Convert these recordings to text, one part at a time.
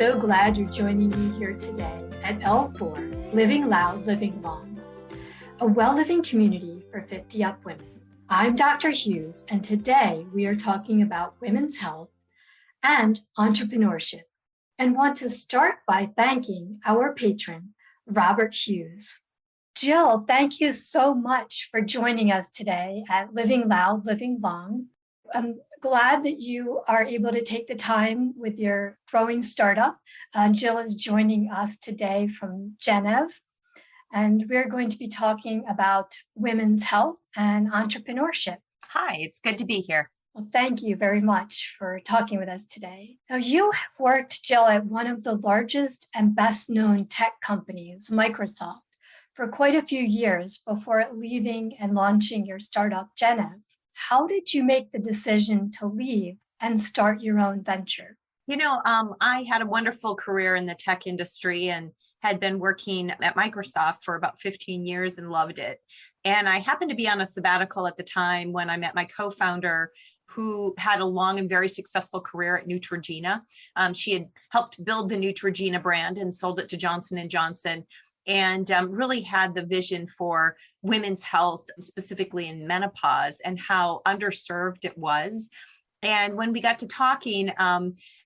so glad you're joining me here today at L4, Living Loud, Living Long, a well-living community for 50-up women. I'm Dr. Hughes, and today we are talking about women's health and entrepreneurship, and want to start by thanking our patron, Robert Hughes. Jill, thank you so much for joining us today at Living Loud, Living Long. I'm glad that you are able to take the time with your growing startup. Jill is joining us today from Gennev, and we're going to be talking about women's health and entrepreneurship. Hi, it's good to be here. Well, thank you very much for talking with us today. Now, you have worked, Jill, at one of the largest and best-known tech companies, Microsoft, for quite a few years before leaving and launching your startup, Gennev. How did you make the decision to leave and start your own venture? I had a wonderful career in the tech industry and had been working at Microsoft for about 15 years and loved it. And I happened to be on a sabbatical at the time when I met my co-founder, who had a long and very successful career at Neutrogena. She had helped build the Neutrogena brand and sold it to Johnson & Johnson, and really had the vision for women's health, specifically in menopause, and how underserved it was. And when we got to talking,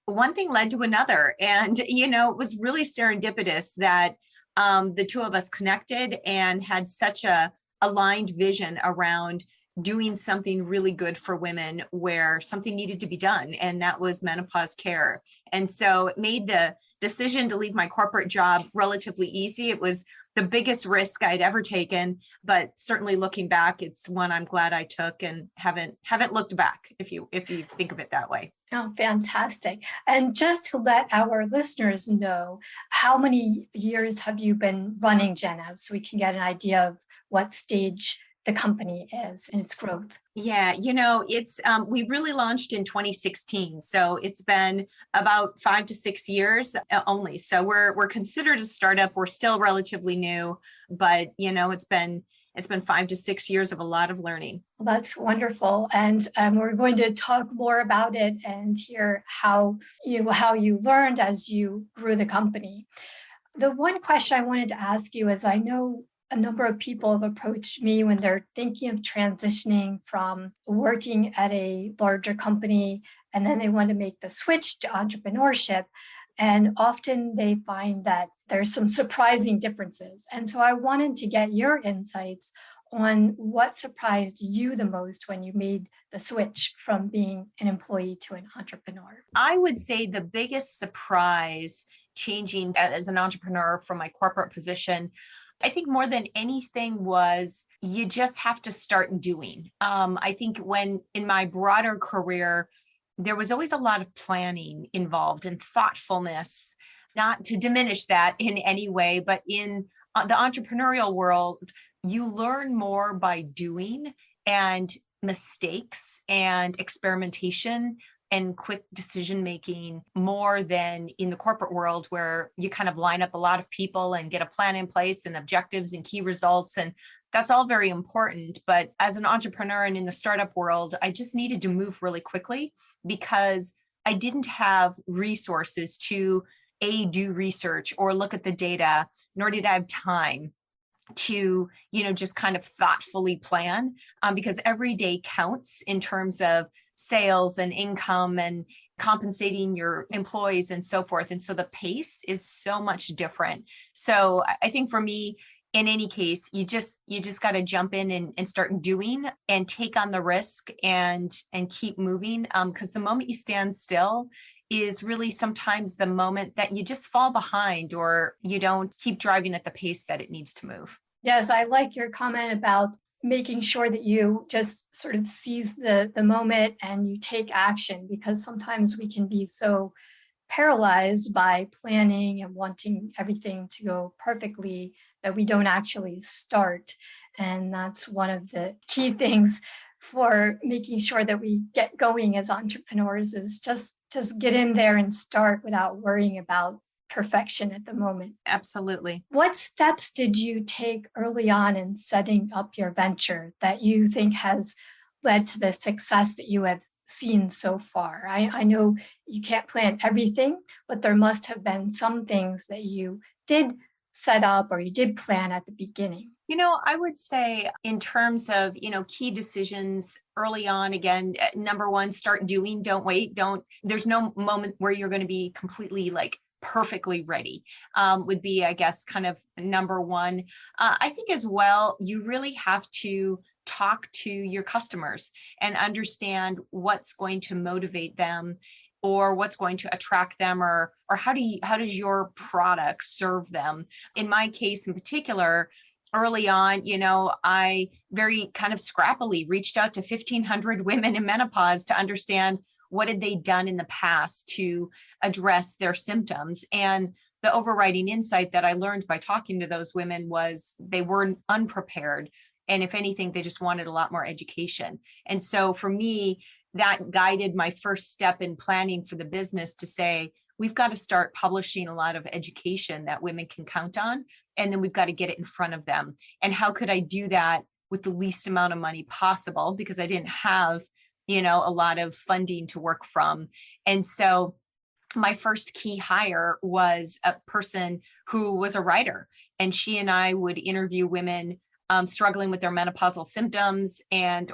one thing led to another. And, it was really serendipitous that the two of us connected and had such a aligned vision around doing something really good for women where something needed to be done. And that was menopause care. And so it made the decision to leave my corporate job relatively easy. It was the biggest risk I'd ever taken, but certainly looking back, it's one I'm glad I took and haven't looked back, if you think of it that way. Oh, fantastic. And just to let our listeners know, how many years have you been running Gennev so we can get an idea of what stage the company is in its growth? Yeah, it's we really launched in 2016, so it's been about 5 to 6 years only. So we're considered a startup. We're still relatively new, but it's been 5 to 6 years of a lot of learning. Well, that's wonderful, and we're going to talk more about it and hear how you learned as you grew the company. The one question I wanted to ask you is, I know a number of people have approached me when they're thinking of transitioning from working at a larger company and then they want to make the switch to entrepreneurship. And often they find that there's some surprising differences. And so I wanted to get your insights on what surprised you the most when you made the switch from being an employee to an entrepreneur. I would say the biggest surprise changing as an entrepreneur from my corporate position, I think more than anything, was you just have to start doing. I think when in my broader career, there was always a lot of planning involved and thoughtfulness, not to diminish that in any way, but in the entrepreneurial world, you learn more by doing and mistakes and experimentation and quick decision-making more than in the corporate world, where you kind of line up a lot of people and get a plan in place and objectives and key results. And that's all very important. But as an entrepreneur and in the startup world, I just needed to move really quickly because I didn't have resources to do research or look at the data, nor did I have time to, just kind of thoughtfully plan, because every day counts in terms of sales and income and compensating your employees and so forth. And so the pace is so much different. So I think for me, in any case, you just got to jump in and start doing and take on the risk and keep moving. Because the moment you stand still is really sometimes the moment that you just fall behind or you don't keep driving at the pace that it needs to move. Yes, I like your comment about making sure that you just sort of seize the moment and you take action, because sometimes we can be so paralyzed by planning and wanting everything to go perfectly that we don't actually start. And that's one of the key things for making sure that we get going as entrepreneurs, is just get in there and start without worrying about perfection at the moment. Absolutely. What steps did you take early on in setting up your venture that you think has led to the success that you have seen so far? I know you can't plan everything, but there must have been some things that you did set up or you did plan at the beginning. I would say in terms of, key decisions early on, again, number one, start doing, don't wait. There's no moment where you're going to be completely like perfectly ready, would be, I guess, kind of number one. I think as well, you really have to talk to your customers and understand what's going to motivate them or what's going to attract them, or how does your product serve them? In my case in particular, early on, I very kind of scrappily reached out to 1,500 women in menopause to understand what had they done in the past to address their symptoms. And the overriding insight that I learned by talking to those women was they were unprepared. And if anything, they just wanted a lot more education. And so for me, that guided my first step in planning for the business to say, we've got to start publishing a lot of education that women can count on. And then we've got to get it in front of them. And how could I do that with the least amount of money possible? Because I didn't have, a lot of funding to work from. And so my first key hire was a person who was a writer. And she and I would interview women struggling with their menopausal symptoms,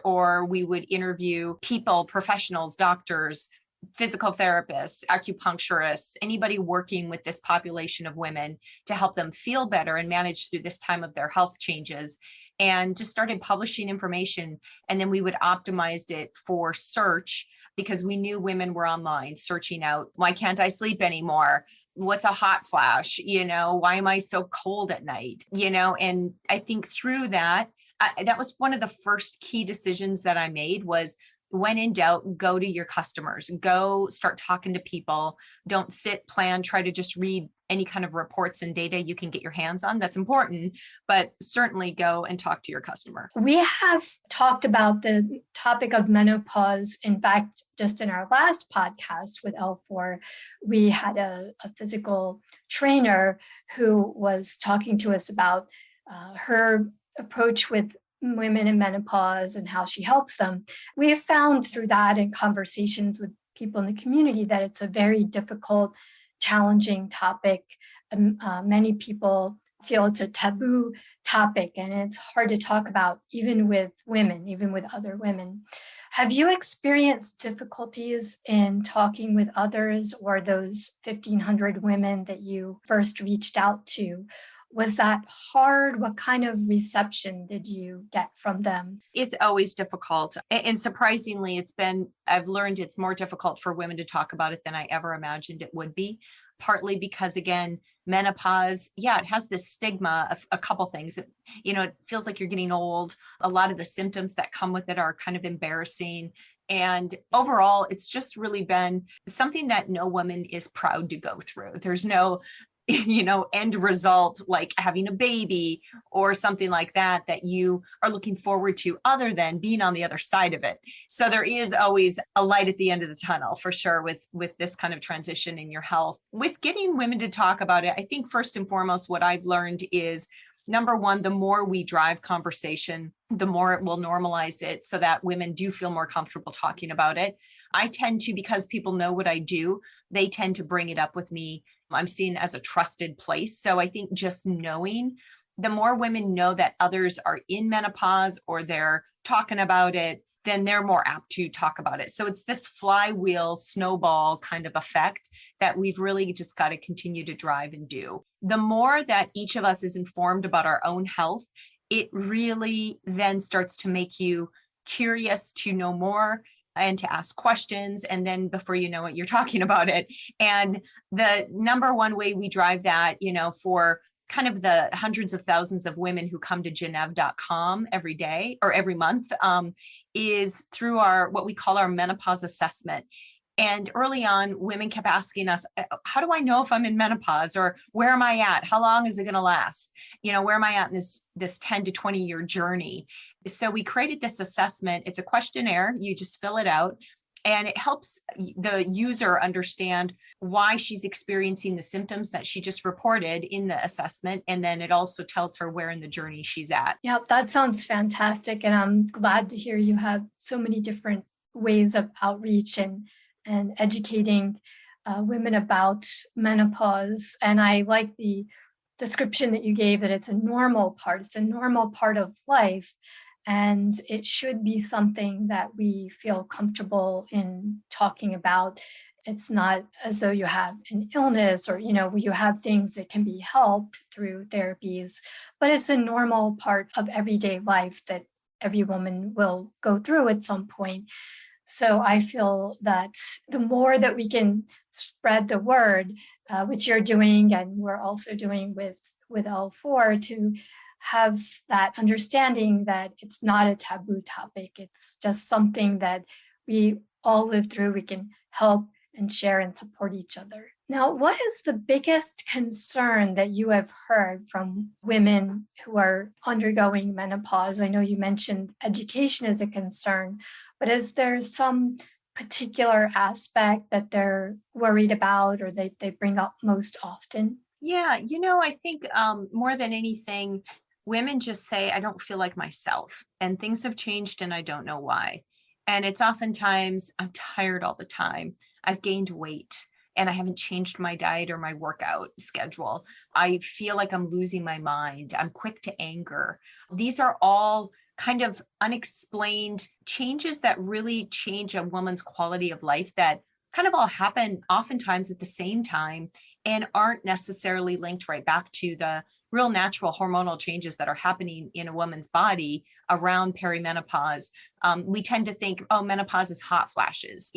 or we would interview people, professionals, doctors, physical therapists, acupuncturists, anybody working with this population of women to help them feel better and manage through this time of their health changes, and just started publishing information. And then we would optimize it for search because we knew women were online searching out, why can't I sleep anymore? What's a hot flash? Why am I so cold at night? And I think through that, that was one of the first key decisions that I made was, when in doubt, go to your customers, go start talking to people. Don't sit, plan, try to just read any kind of reports and data you can get your hands on. That's important, but certainly go and talk to your customer. We have talked about the topic of menopause. In fact, just in our last podcast with L4, we had a physical trainer who was talking to us about her approach with women in menopause and how she helps them. We have found through that and conversations with people in the community that it's a very difficult, challenging topic. Many people feel it's a taboo topic and it's hard to talk about, even with women, even with other women. Have you experienced difficulties in talking with others, or those 1,500 women that you first reached out to? Was that hard? What kind of reception did you get from them? It's always difficult. And surprisingly, I've learned it's more difficult for women to talk about it than I ever imagined it would be. Partly because, again, menopause, it has this stigma of a couple things. It feels like you're getting old. A lot of the symptoms that come with it are kind of embarrassing. And overall, it's just really been something that no woman is proud to go through. There's no end result like having a baby or something like that you are looking forward to, other than being on the other side of it. So there is always a light at the end of the tunnel for sure with this kind of transition in your health. With getting women to talk about it, I think first and foremost, what I've learned is, number one, the more we drive conversation, the more it will normalize it so that women do feel more comfortable talking about it. I tend to, because people know what I do, they tend to bring it up with me. I'm seen as a trusted place. So I think just knowing, the more women know that others are in menopause or they're talking about it, then they're more apt to talk about it. So it's this flywheel snowball kind of effect that we've really just got to continue to drive and do. The more that each of us is informed about our own health, it really then starts to make you curious to know more and to ask questions. And then before you know it, you're talking about it. And the number one way we drive that, for kind of the hundreds of thousands of women who come to Gennev.com every day or every month, is through what we call our Menopause Assessment. And early on, women kept asking us, how do I know if I'm in menopause, or where am I at? How long is it going to last? Where am I at in this 10 to 20 year journey? So we created this assessment. It's a questionnaire. You just fill it out, and it helps the user understand why she's experiencing the symptoms that she just reported in the assessment. And then it also tells her where in the journey she's at. Yeah, that sounds fantastic. And I'm glad to hear you have so many different ways of outreach and educating women about menopause. And I like the description that you gave, that it's a normal part. It's a normal part of life. And it should be something that we feel comfortable in talking about. It's not as though you have an illness or, you have things that can be helped through therapies, but it's a normal part of everyday life that every woman will go through at some point. So I feel that the more that we can spread the word, which you're doing and we're also doing with L4, to have that understanding that it's not a taboo topic. It's just something that we all live through. We can help and share and support each other. Now, what is the biggest concern that you have heard from women who are undergoing menopause? I know you mentioned education is a concern, but is there some particular aspect that they're worried about or they bring up most often? Yeah, I think more than anything, women just say, I don't feel like myself, and things have changed and I don't know why. And it's oftentimes, I'm tired all the time. I've gained weight and I haven't changed my diet or my workout schedule. I feel like I'm losing my mind. I'm quick to anger. These are all kind of unexplained changes that really change a woman's quality of life, that kind of all happen oftentimes at the same time and aren't necessarily linked right back to the real natural hormonal changes that are happening in a woman's body around perimenopause. We tend to think, oh, menopause is hot flashes,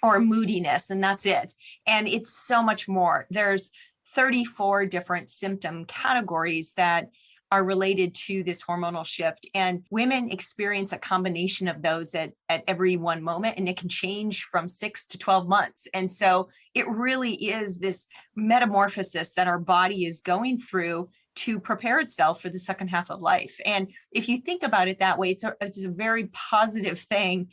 or moodiness, and that's it. And it's so much more. There's 34 different symptom categories that are related to this hormonal shift. And women experience a combination of those at every one moment, and it can change from 6 to 12 months. And so it really is this metamorphosis that our body is going through to prepare itself for the second half of life. And if you think about it that way, it's a very positive thing.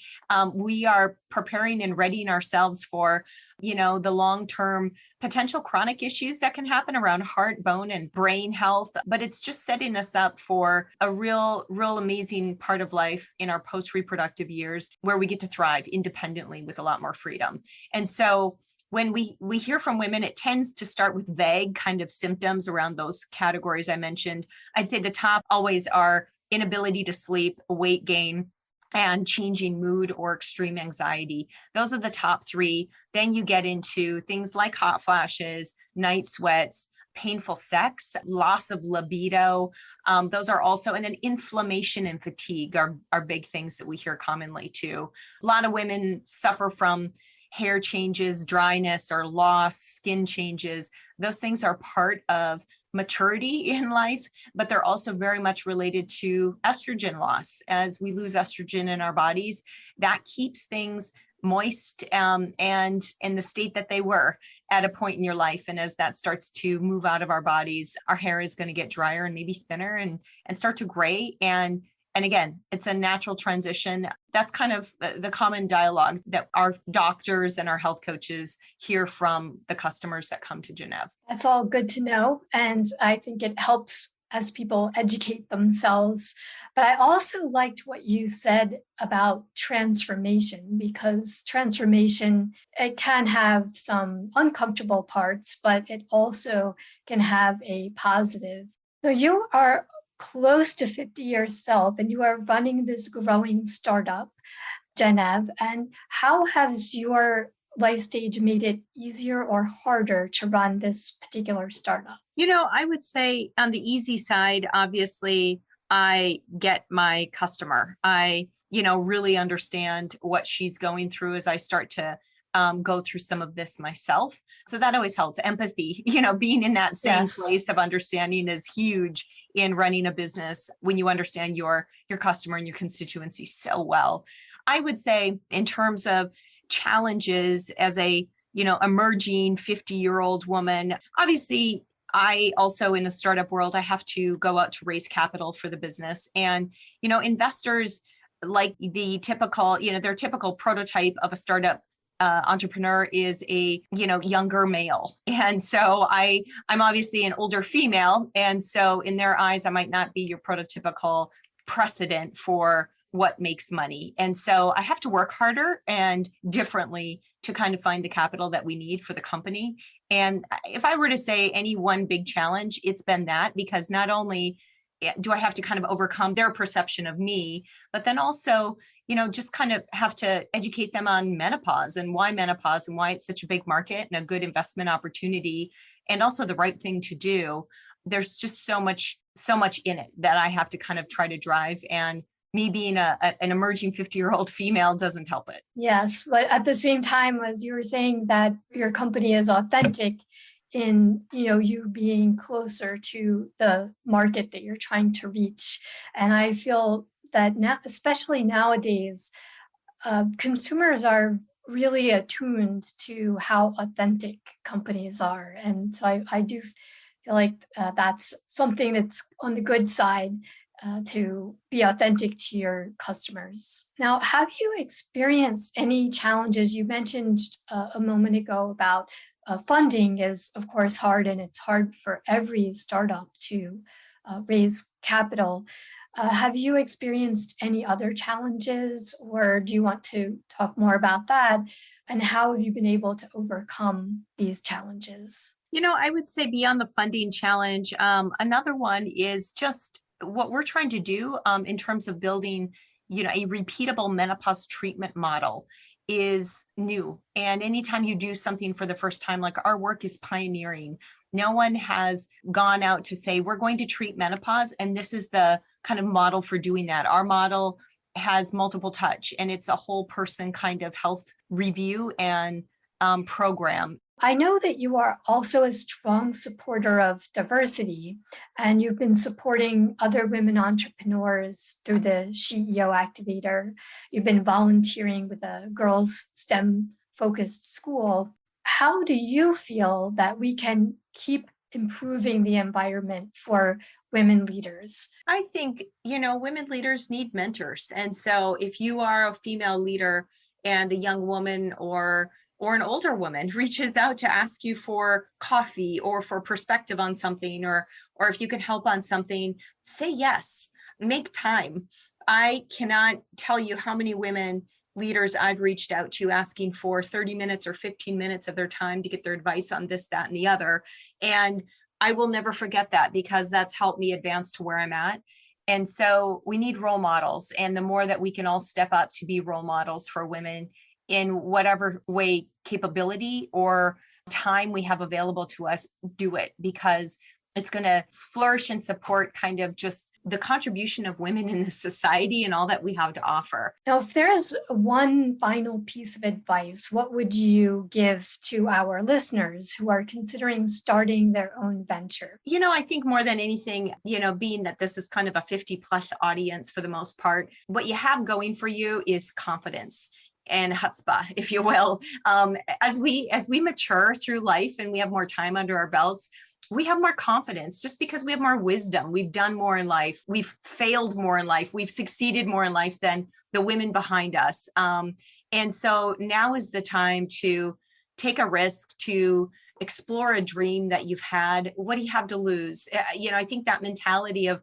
We are preparing and readying ourselves for, the long-term potential chronic issues that can happen around heart, bone, and brain health. But it's just setting us up for a real amazing part of life in our post-reproductive years, where we get to thrive independently with a lot more freedom. And so when we hear from women, it tends to start with vague kind of symptoms around those categories I mentioned. I'd say the top always are inability to sleep, weight gain, and changing mood or extreme anxiety. Those are the top three. Then you get into things like hot flashes, night sweats, painful sex, loss of libido. Those are also, and then inflammation and fatigue are big things that we hear commonly too. A lot of women suffer from hair changes, dryness or loss, skin changes. Those things are part of maturity in life, but they're also very much related to estrogen loss. As we lose estrogen in our bodies, that keeps things moist and in the state that they were at a point in your life. And as that starts to move out of our bodies, our hair is going to get drier and maybe thinner and start to gray. And again, it's a natural transition. That's kind of the common dialogue that our doctors and our health coaches hear from the customers that come to Gennev. That's all good to know. And I think it helps as people educate themselves. But I also liked what you said about transformation, because transformation, it can have some uncomfortable parts, but it also can have a positive. So you are close to 50 yourself, and you are running this growing startup, Gennev. And how has your life stage made it easier or harder to run this particular startup? I would say on the easy side, obviously, I get my customer. I, really understand what she's going through as I start to go through some of this myself. So that always helps. Empathy, being in that same place of understanding is huge in running a business when you understand your customer and your constituency so well. I would say in terms of challenges as a, emerging 50-year-old woman, obviously I also in the startup world, I have to go out to raise capital for the business. And, investors like the typical, their typical prototype of a startup entrepreneur is a younger male, and so I'm obviously an older female, and so in their eyes I might not be your prototypical precedent for what makes money. And so I have to work harder and differently to kind of find the capital that we need for the company. And if I were to say any one big challenge, it's been that, because not only do I have to kind of overcome their perception of me, but then also, just kind of have to educate them on menopause and why it's such a big market and a good investment opportunity, and also the right thing to do. There's just so much in it that I have to kind of try to drive. And me being an emerging 50-year-old female doesn't help it. Yes, but at the same time, as you were saying that your company is authentic in, you being closer to the market that you're trying to reach. And I feel that now, especially nowadays, consumers are really attuned to how authentic companies are. And so I do feel like that's something that's on the good side, to be authentic to your customers. Now, have you experienced any challenges? You mentioned a moment ago about funding is, of course, hard, and it's hard for every startup to raise capital. Have you experienced any other challenges, or do you want to talk more about that? And how have you been able to overcome these challenges? I would say beyond the funding challenge, another one is just what we're trying to do in terms of building, a repeatable menopause treatment model is new. And anytime you do something for the first time, like our work is pioneering. No one has gone out to say, we're going to treat menopause, and this is the kind of model for doing that. Our model has multiple touch, and it's a whole person kind of health review and program. I know that you are also a strong supporter of diversity, and you've been supporting other women entrepreneurs through the CEO Activator. You've been volunteering with a girls' STEM-focused school. How do you feel that we can keep improving the environment for women leaders? I think, women leaders need mentors. And so if you are a female leader and a young woman or an older woman reaches out to ask you for coffee or for perspective on something, or if you can help on something, say yes, make time. I cannot tell you how many women leaders I've reached out to asking for 30 minutes or 15 minutes of their time to get their advice on this, that, and the other. And I will never forget that, because that's helped me advance to where I'm at. And so we need role models. And the more that we can all step up to be role models for women in whatever way, capability or time we have available to us, do it, because it's going to flourish and support kind of just the contribution of women in this society and all that we have to offer. Now, if there's one final piece of advice, what would you give to our listeners who are considering starting their own venture? I think more than anything, being that this is kind of a 50+ audience for the most part, what you have going for you is confidence and chutzpah, if you will. As we mature through life and we have more time under our belts, we have more confidence just because we have more wisdom. We've done more in life. We've failed more in life. We've succeeded more in life than the women behind us. And so now is the time to take a risk, to explore a dream that you've had. What do you have to lose? I think that mentality of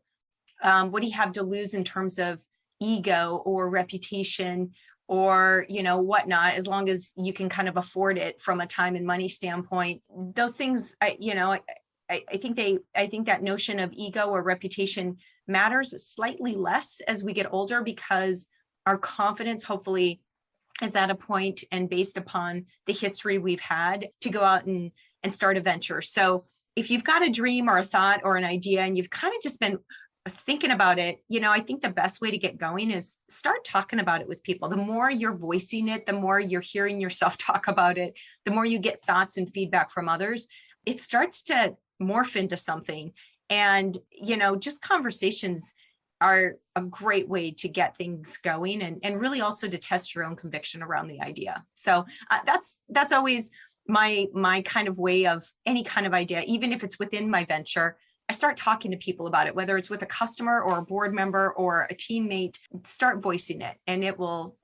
what do you have to lose in terms of ego or reputation or, whatnot, as long as you can kind of afford it from a time and money standpoint. Those things, I think that notion of ego or reputation matters slightly less as we get older, because our confidence hopefully is at a point and based upon the history we've had to go out and start a venture. So if you've got a dream or a thought or an idea and you've kind of just been thinking about it, I think the best way to get going is start talking about it with people. The more you're voicing it, the more you're hearing yourself talk about it, the more you get thoughts and feedback from others, it starts to morph into something. And, just conversations are a great way to get things going and really also to test your own conviction around the idea. So that's always my kind of way of any kind of idea, even if it's within my venture. I start talking to people about it, whether it's with a customer or a board member or a teammate. Start voicing it, and it will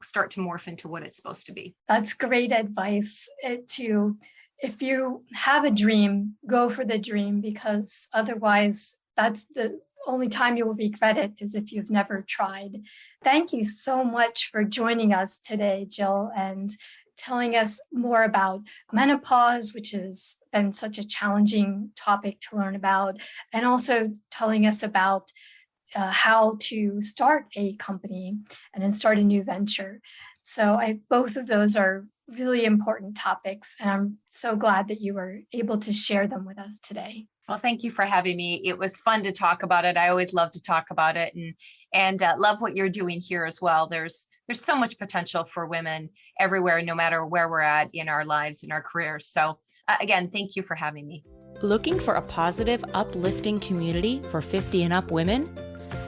start to morph into what it's supposed to be. That's great advice. If you have a dream, go for the dream, because otherwise that's the only time you will regret it is if you've never tried. Thank you so much for joining us today, Jill, and telling us more about menopause, which has been such a challenging topic to learn about, and also telling us about how to start a company and then start a new venture. So both of those are really important topics, and I'm so glad that you were able to share them with us today. Well, thank you for having me. It was fun to talk about it. I always love to talk about it, and love what you're doing here as well. There's so much potential for women everywhere, no matter where we're at in our lives, in our careers. So again, thank you for having me. Looking for a positive, uplifting community for 50 and up women?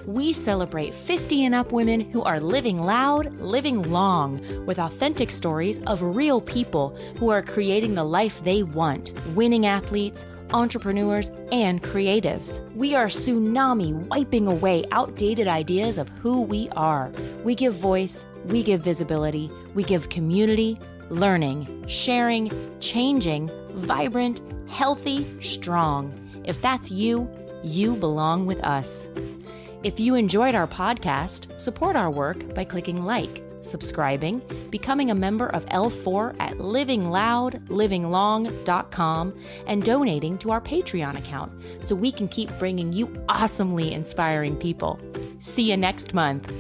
We celebrate 50 and up women who are living loud, living long, with authentic stories of real people who are creating the life they want, winning athletes, entrepreneurs, and creatives. We are tsunami wiping away outdated ideas of who we are. We give voice, we give visibility, we give community, learning, sharing, changing, vibrant, healthy, strong. If that's you, you belong with us. If you enjoyed our podcast, support our work by clicking like, subscribing, becoming a member of L4 at livingloudlivinglong.com, and donating to our Patreon account so we can keep bringing you awesomely inspiring people. See you next month.